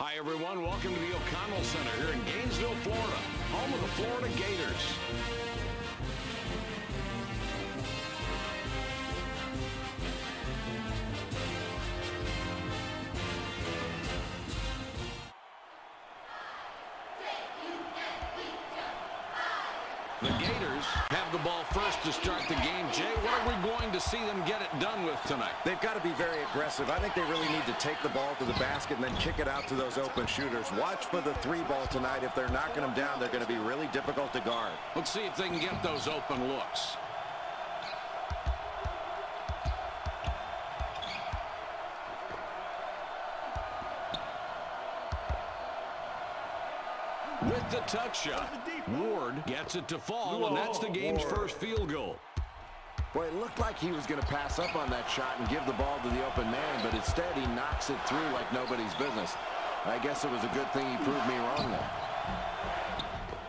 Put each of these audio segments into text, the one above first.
Hi, everyone. Welcome to the O'Connell Center here in Gainesville, Florida, home of the Florida Gators. The Gators have the ball first to start the game. Jay, what are we going to see them get it done with tonight? They've got to be very aggressive. I think they really need to take the ball to the basket and then kick it out to those open shooters. Watch for the three ball tonight. If they're knocking them down, they're going to be really difficult to guard. Let's see if they can get those open looks. With the touch shot, Ward gets it to fall, and that's the game's first field goal. Boy, it looked like he was going to pass up on that shot and give the ball to the open man, but instead he knocks it through like nobody's business. I guess it was a good thing he proved me wrong there.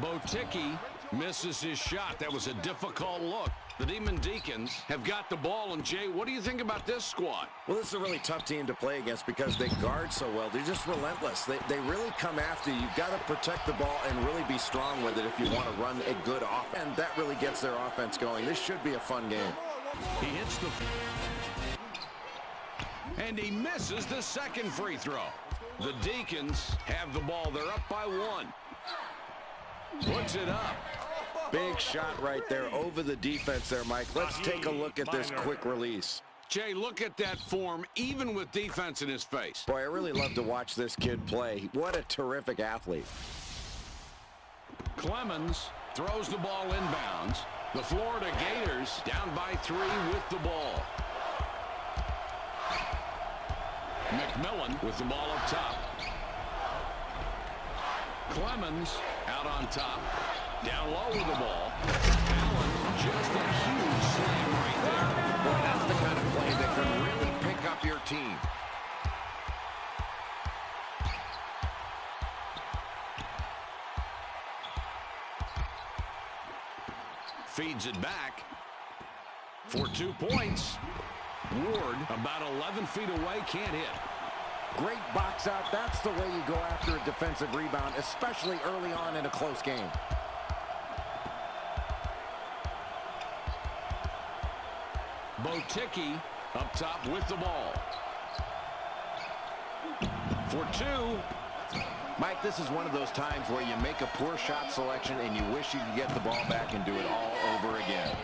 Boticki misses his shot. That was a difficult look. The Deacons have got the ball. And, Jay, what do you think about this squad? Well, this is a really tough team to play against because they guard so well. They're just relentless. They really come after you. You've got to protect the ball and really be strong with it if you want to run a good offense. And that really gets their offense going. This should be a fun game. He hits the... And he misses the second free throw. The Deacons have the ball. They're up by one. Puts it up. Big shot right there over the defense there, Mike. Let's take a look at this quick release. Jay, look at that form, even with defense in his face. Boy, I really love to watch this kid play. What a terrific athlete. Clemens throws the ball inbounds. The Florida Gators down by 3 with the ball. McMillan with the ball up top. Clemens out on top. Down low with the ball. Allen, just a huge slam right there. Boy, that's the kind of play that can really pick up your team. Feeds it back for 2 points. Ward about 11 feet away, can't hit. Great box out. That's the way you go after a defensive rebound, especially early on in a close game. Boticki up top with the ball. For 2. Mike, this is one of those times where you make a poor shot selection and you wish you could get the ball back and do it all over again.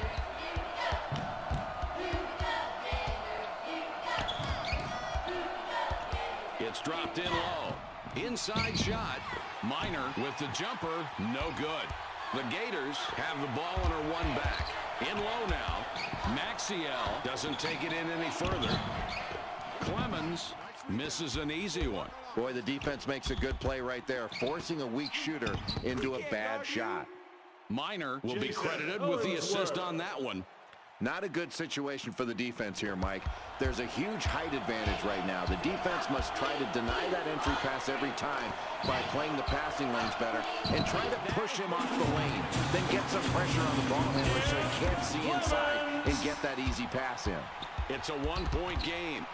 It's dropped in low. Inside shot. Minor with the jumper. No good. The Gators have the ball and are one back. In low now. Maxiell doesn't take it in any further. Clemens misses an easy one. Boy, the defense makes a good play right there, forcing a weak shooter into a bad shot. Minor will be credited with the assist on that one. Not a good situation for the defense here, Mike. There's a huge height advantage right now. The defense must try to deny that entry pass every time by playing the passing lanes better and try to push him off the lane. Then get some pressure on the ball handler so he can't see inside and get that easy pass in. It's a one-point game.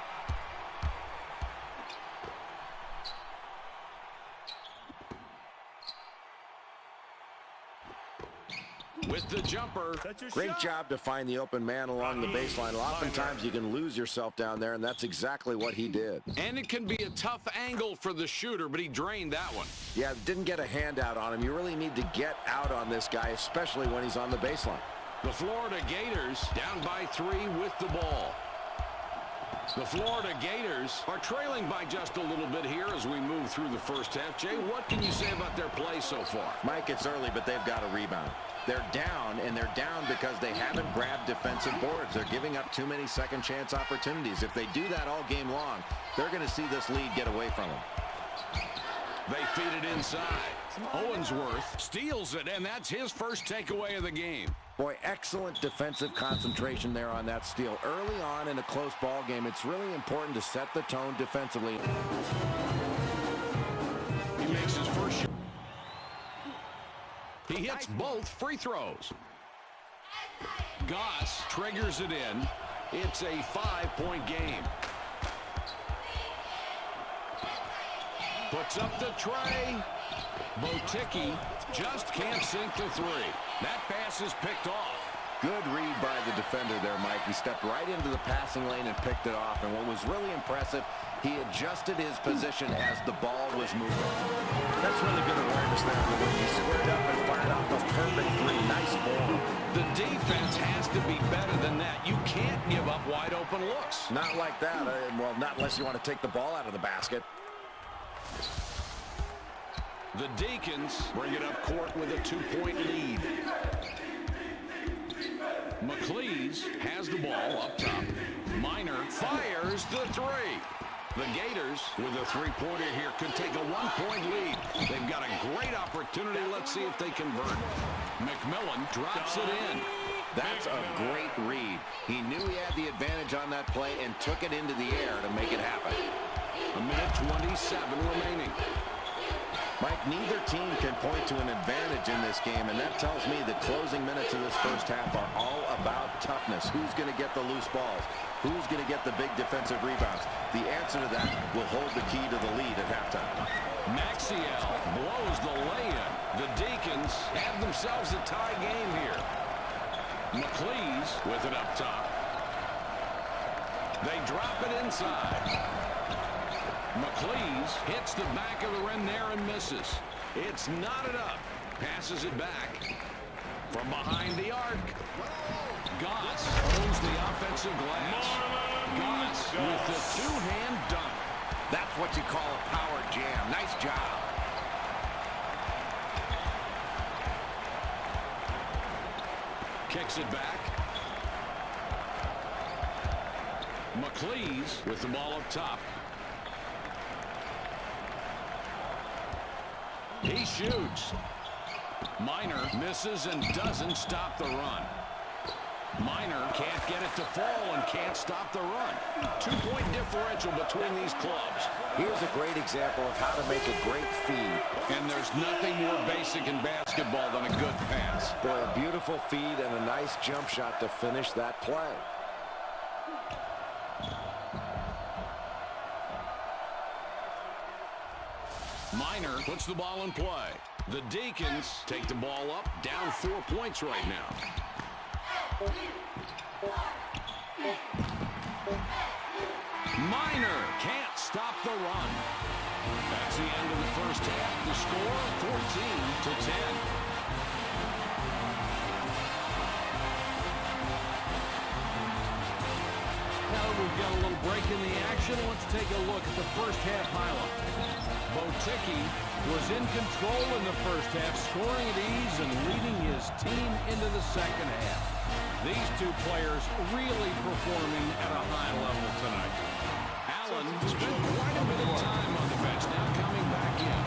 With the jumper. Great job to find the open man along the baseline. Oftentimes you can lose yourself down there, and that's exactly what he did. And it can be a tough angle for the shooter, but he drained that one. Yeah, didn't get a handout on him. You really need to get out on this guy, especially when he's on the baseline. The Florida Gators down by 3 with the ball. The Florida Gators are trailing by just a little bit here as we move through the first half. Jay, what can you say about their play so far? Mike, it's early, but they've got a rebound. They're down, and they're down because they haven't grabbed defensive boards. They're giving up too many second-chance opportunities. If they do that all game long, they're going to see this lead get away from them. They feed it inside. Owensworth steals it, and that's his first takeaway of the game. Boy, excellent defensive concentration there on that steal. Early on in a close ball game, it's really important to set the tone defensively. He makes his first shot. He hits both free throws. Goss triggers it in. It's a 5-point game. Puts up the tray. Boticki just can't sink the three. That pass is picked off. Good read by the defender there, Mike. He stepped right into the passing lane and picked it off. And what was really impressive, he adjusted his position as the ball was moving. That's really good awareness there. He squared up and fired off a perfect three. Nice form. The defense has to be better than that. You can't give up wide open looks. Not like that. Well, not unless you want to take the ball out of the basket. The Deacons bring it up court with a 2-point lead. McLeese has the ball up top. Minor fires the three. The Gators, with a three-pointer here, could take a 1-point lead. They've got a great opportunity. Let's see if they convert. McMillan drops it in. That's a great read. He knew he had the advantage on that play and took it into the air to make it happen. A minute 27 remaining. Mike, neither team can point to an advantage in this game, and that tells me the closing minutes of this first half are all about toughness. Who's going to get the loose balls? Who's going to get the big defensive rebounds? The answer to that will hold the key to the lead at halftime. Maxiell blows the lay-in. The Deacons have themselves a tie game here. McLeese with it up top. They drop it inside. McLeese hits the back of the rim there and misses. It's knotted up. Passes it back. From behind the arc. Goss owns the offensive glass. Goss with the two-hand dunk. That's what you call a power jam. Nice job. Kicks it back. McLeese with the ball up top. He shoots. Minor misses and doesn't stop the run. Minor can't get it to fall and can't stop the run. 2-point differential between these clubs. Here's a great example of how to make a great feed. And there's nothing more basic in basketball than a good pass. Boy, a beautiful feed and a nice jump shot to finish that play. Minor puts the ball in play. The Deacons take the ball up, down 4 points right now. Minor can't stop the run. That's the end of the first half. The score, 14-10. Now we've got a little break in the action. Let's take a look at the first half highlights. Boticki was in control in the first half, scoring at ease and leading his team into the second half. These two players really performing at a high level tonight. Allen spent quite a bit of time on the bench, now coming back in.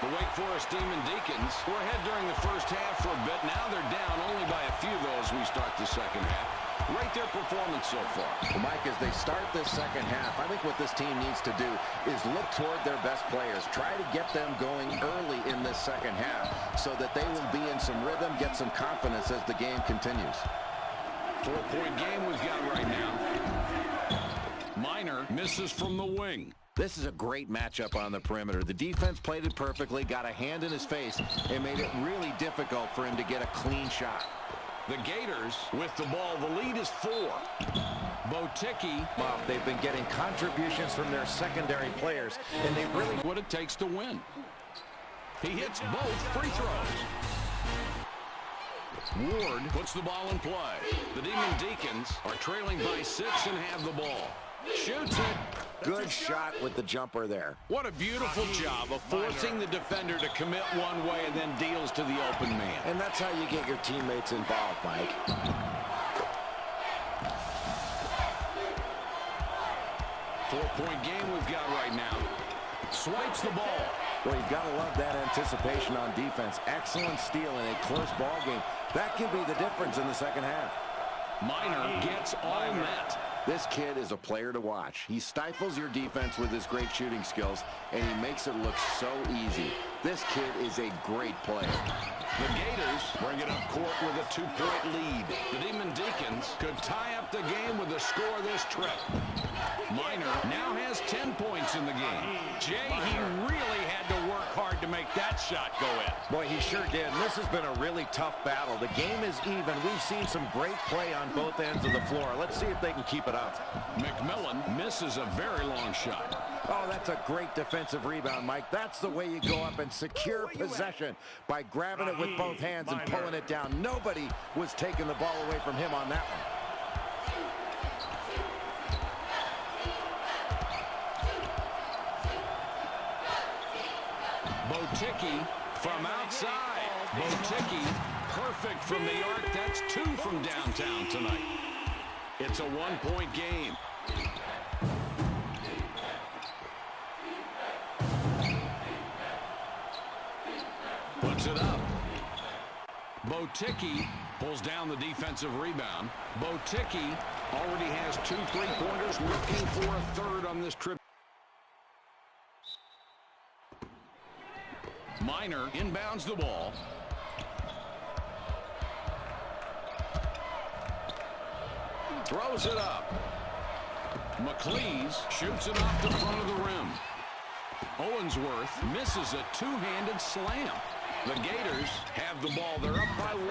The Wake Forest Demon Deacons were ahead during the first half for a bit. Now they're down only by a few, though, as we start the second half. Rate their performance so far. Well, Mike, as they start this second half, I think what this team needs to do is look toward their best players. Try to get them going early in this second half so that they will be in some rhythm, get some confidence as the game continues. 4-point game we've got right now. Minor misses from the wing. This is a great matchup on the perimeter. The defense played it perfectly, got a hand in his face, and made it really difficult for him to get a clean shot. The Gators with the ball. The lead is 4. Boticki. Well, they've been getting contributions from their secondary players, and they really what it takes to win. He hits both free throws. Ward puts the ball in play. The Demon Deacons are trailing by 6 and have the ball. Shoots it. good shot with the jumper there. What a beautiful job of forcing the defender to commit one way and then deals to the open man. And that's how you get your teammates involved, Mike. Four-point game we've got right now. Swipes the ball. Well, you've got to love that anticipation on defense. Excellent steal in a close ball game. That can be the difference in the second half. Minor gets all net. This kid is a player to watch. He stifles your defense with his great shooting skills, and he makes it look so easy. This kid is a great player. The Gators bring it up court with a 2-point lead. The Demon Deacons could tie up the game with a score this trip. Minor now has 10 points in the game. Jay, he really had to work hard to make that shot go in. Boy, he sure did. And this has been a really tough battle. The game is even. We've seen some great play on both ends of the floor. Let's see if they can keep it up. McMillan misses a very long shot. Oh, that's a great defensive rebound, Mike. That's the way you go up and secure possession, by grabbing it with both hands and pulling it down. Nobody was taking the ball away from him on that one. Boticki from outside. Boticki, perfect from the arc. That's 2 from downtown tonight. It's a 1-point game. Puts it up. Boticki pulls down the defensive rebound. Boticki already has 2 3-pointers, looking for a third on this trip. Minor inbounds the ball. Throws it up. McLeese shoots it off the front of the rim. Owensworth misses a 2-handed slam. The Gators have the ball. They're up by 1.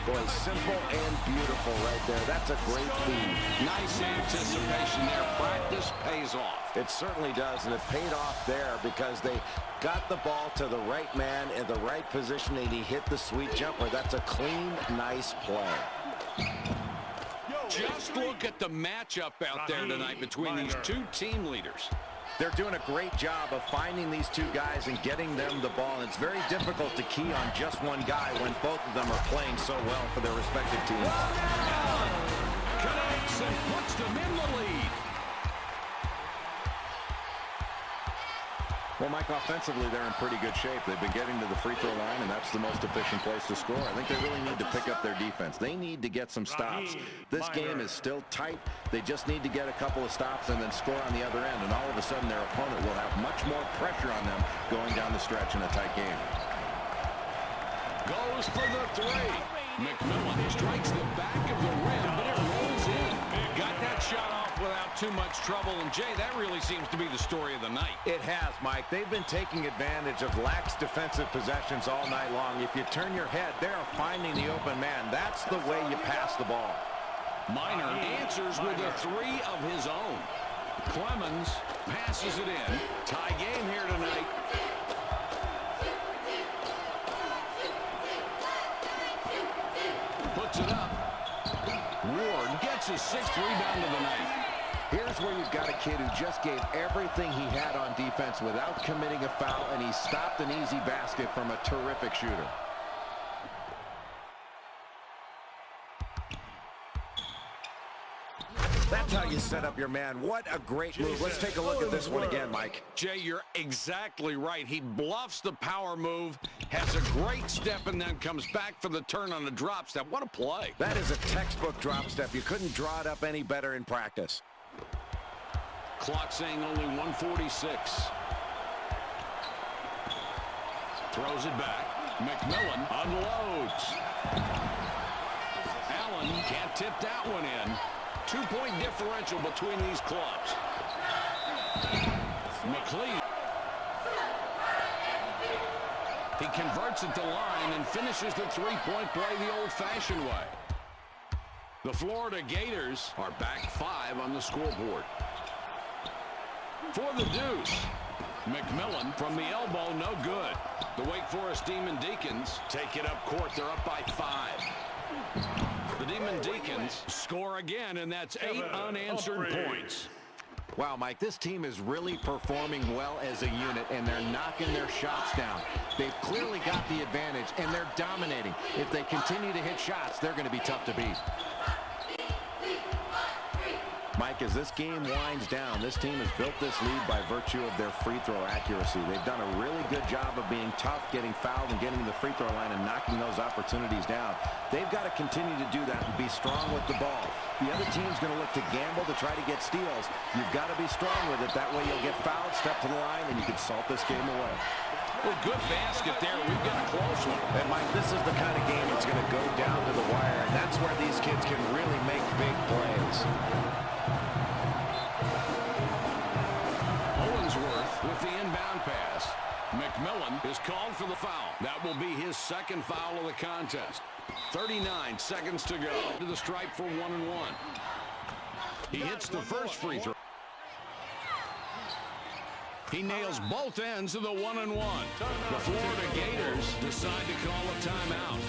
Boy, simple and beautiful right there. That's a great lead. Nice anticipation there. Practice pays off. It certainly does, and it paid off there because they got the ball to the right man in the right position, and he hit the sweet jumper. That's a clean, nice play. Just look at the matchup out there tonight between these 2 team leaders. They're doing a great job of finding these 2 guys and getting them the ball. And it's very difficult to key on just one guy when both of them are playing so well for their respective teams. Allen connects and puts them in the lead. Well, Mike, offensively, they're in pretty good shape. They've been getting to the free throw line, and that's the most efficient place to score. I think they really need to pick up their defense. They need to get some stops. This game is still tight. They just need to get a couple of stops and then score on the other end, and all of a sudden their opponent will have much more pressure on them going down the stretch in a tight game. Goes for the 3. McMillan strikes the back of the rim, but it rolls in. Got that shot off without too much trouble, and Jay, that really seems to be the story of the night. It has, Mike. They've been taking advantage of lax defensive possessions all night long. If you turn your head, they're finding the open man. That's the way you pass the ball. Minor answers with a 3 of his own. Clemens passes it in. Tie game here tonight. Puts it up. Ward gets his 6th rebound of the night. Here's where you've got a kid who just gave everything he had on defense without committing a foul, and he stopped an easy basket from a terrific shooter. That's how you set up your man. What a great move. Let's take a look at this one again, Mike. Jay, you're exactly right. He bluffs the power move, has a great step, and then comes back for the turn on the drop step. What a play. That is a textbook drop step. You couldn't draw it up any better in practice. Clock saying only 1:46. Throws it back. McMillan unloads. Allen can't tip that one in. 2-point differential between these clubs. McLeese. He converts at the line and finishes the 3-point play the old-fashioned way. The Florida Gators are back 5 on the scoreboard. For the deuce, McMillan from the elbow, no good. The Wake Forest Demon Deacons take it up court. They're up by 5. The Demon Deacons score again, and that's 8 unanswered points. Wow, Mike, this team is really performing well as a unit, and they're knocking their shots down. They've clearly got the advantage, and they're dominating. If they continue to hit shots, they're going to be tough to beat. Mike, as this game winds down, this team has built this lead by virtue of their free throw accuracy. They've done a really good job of being tough, getting fouled, and getting to the free throw line and knocking those opportunities down. They've got to continue to do that and be strong with the ball. The other team's going to look to gamble to try to get steals. You've got to be strong with it. That way you'll get fouled, step to the line, and you can salt this game away. Well, good basket there. We've got a close one. And, Mike, this is the kind of game that's going to go down to the wire, and that's where these kids can really make big plays. With the inbound pass. McMillan is called for the foul. That will be his second foul of the contest. 39 seconds to go. To the stripe for 1-and-1. He hits the first free throw. He nails both ends of the 1-and-1. The Florida Gators decide to call a timeout.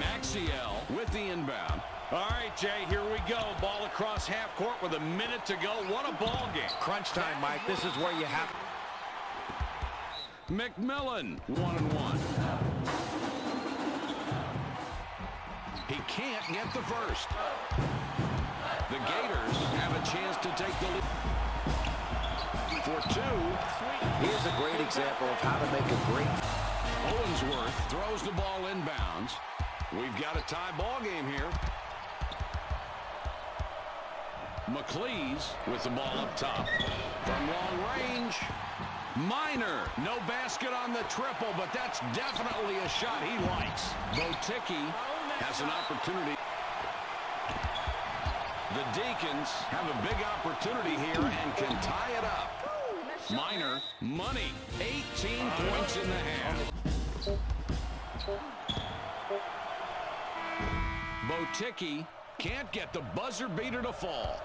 Maxiell with the inbound. All right, Jay, here we go. Ball across half court with a minute to go. What a ball game. Crunch time, Mike. This is where you have... McMillan, 1-and-1. He can't get the first. The Gators have a chance to take the lead. For two. Here's a great example of how to make a great... Owensworth throws the ball inbounds. We've got a tie ball game here. McLeese with the ball up top. From long range, Minor. No basket on the triple, but that's definitely a shot he likes. Boticki has an opportunity. The Deacons have a big opportunity here and can tie it up. Minor, money, 18 points in the half. Boticki can't get the buzzer beater to fall.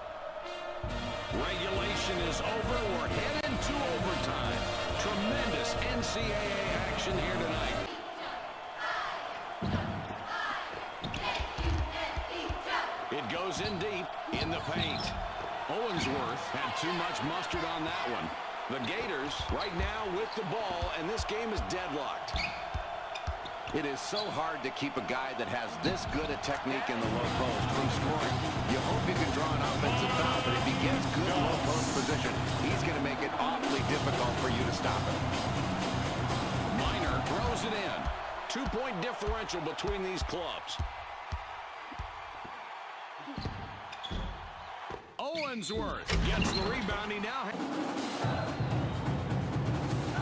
Regulation is over. We're heading to overtime. Tremendous NCAA action here tonight. It goes in deep in the paint. Owensworth had too much mustard on that one. The Gators right now with the ball, and this game is deadlocked. It is so hard to keep a guy that has this good a technique in the low post from scoring. You hope you can draw an offensive foul, but if he gets good low post position, he's going to make it awfully difficult for you to stop him. Minor throws it in. 2-point differential between these clubs. Owensworth gets the rebound. He now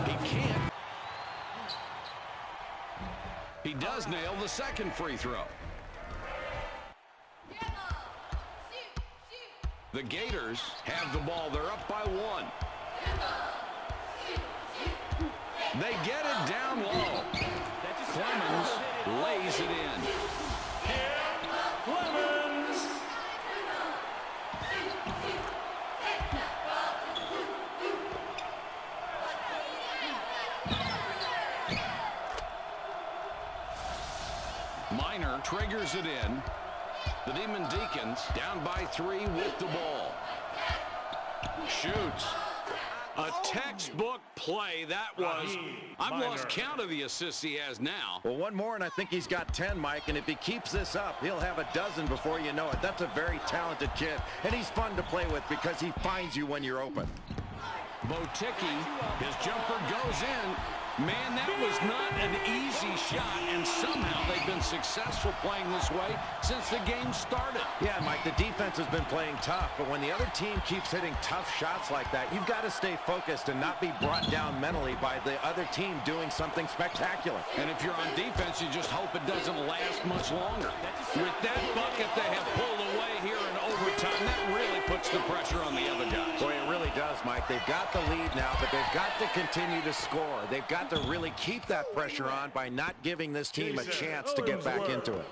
he can't. He does nail the second free throw. The Gators have the ball. They're up by one. They get it down low. Clemens lays it in. Clemens. Minor triggers it in. The Deacons down by 3 with the ball. Shoots. A textbook play that was. I've lost count of the assists he has now. Well, one more, and I think he's got 10, Mike. And if he keeps this up, he'll have a dozen before you know it. That's a very talented kid, and he's fun to play with because he finds you when you're open. Boticki, his jumper goes in. Man, that was not an easy shot, and somehow they've been successful playing this way since the game started. Yeah, Mike, the defense has been playing tough, but when the other team keeps hitting tough shots like that, you've got to stay focused and not be brought down mentally by the other team doing something spectacular. And if you're on defense, you just hope it doesn't last much longer. With that bucket they have pulled away here in overtime, that really puts the pressure on the other guys. Boy, it really does, Mike. They've got the lead now, but they've got to continue to score. They've got to really keep that pressure on by not giving this team a chance to get back into it.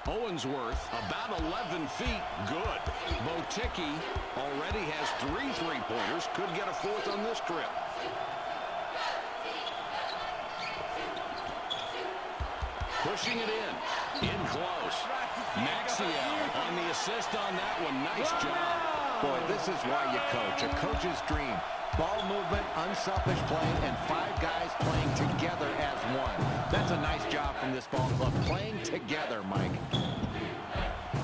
Owensworth, about 11 feet, good. Boticki already has 3 three-pointers, could get a 4th on this trip. Pushing it in close. Maxiell on the assist on that one. Nice job. Boy, this is why you coach. A coach's dream. Ball movement, unselfish play, and 5 guys playing together as one. That's a nice job from this ball club. Playing together, Mike.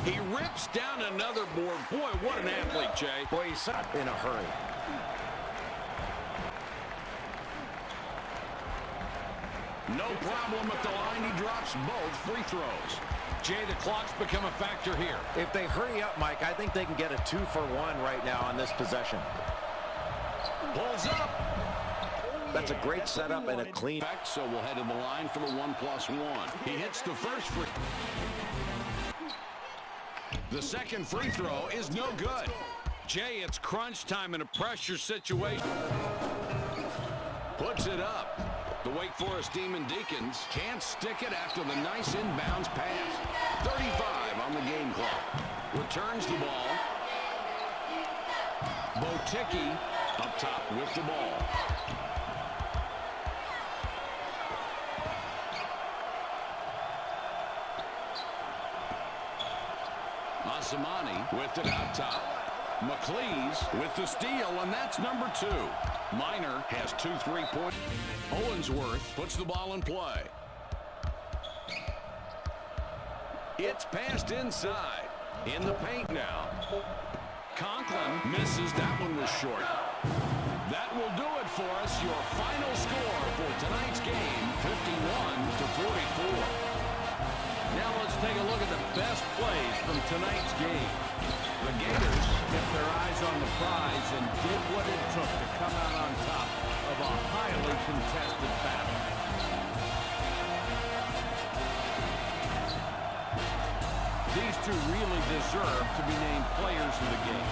He rips down another board. Boy, what an athlete, Jay. Boy, he's in a hurry. No problem at the line. He drops both free throws. Jay, the clock's become a factor here. If they hurry up, Mike, I think they can get a 2-for-1 right now on this possession. Pulls up. That's a great setup and a clean. So we'll head to the line for the 1+1. He hits the first free. The second free throw is no good. Jay, it's crunch time in a pressure situation. Puts it up. The Wake Forest Demon Deacons can't stick it after the nice inbounds pass. 35 on the game clock. Returns the ball. Boticki up top with the ball. Asamani with it out top. McLeese with the steal, and that's number 2. Minor has 2 3-point. Owensworth puts the ball in play. It's passed inside. In the paint now. Conklin misses. That one was short. That will do it for us. Your final score for tonight's game, 51-44. Now let's take a look at the best plays from tonight's game. The Gators Kept their eyes on the prize and did what it took to come out on top of a highly contested battle. These two really deserve to be named players of the game.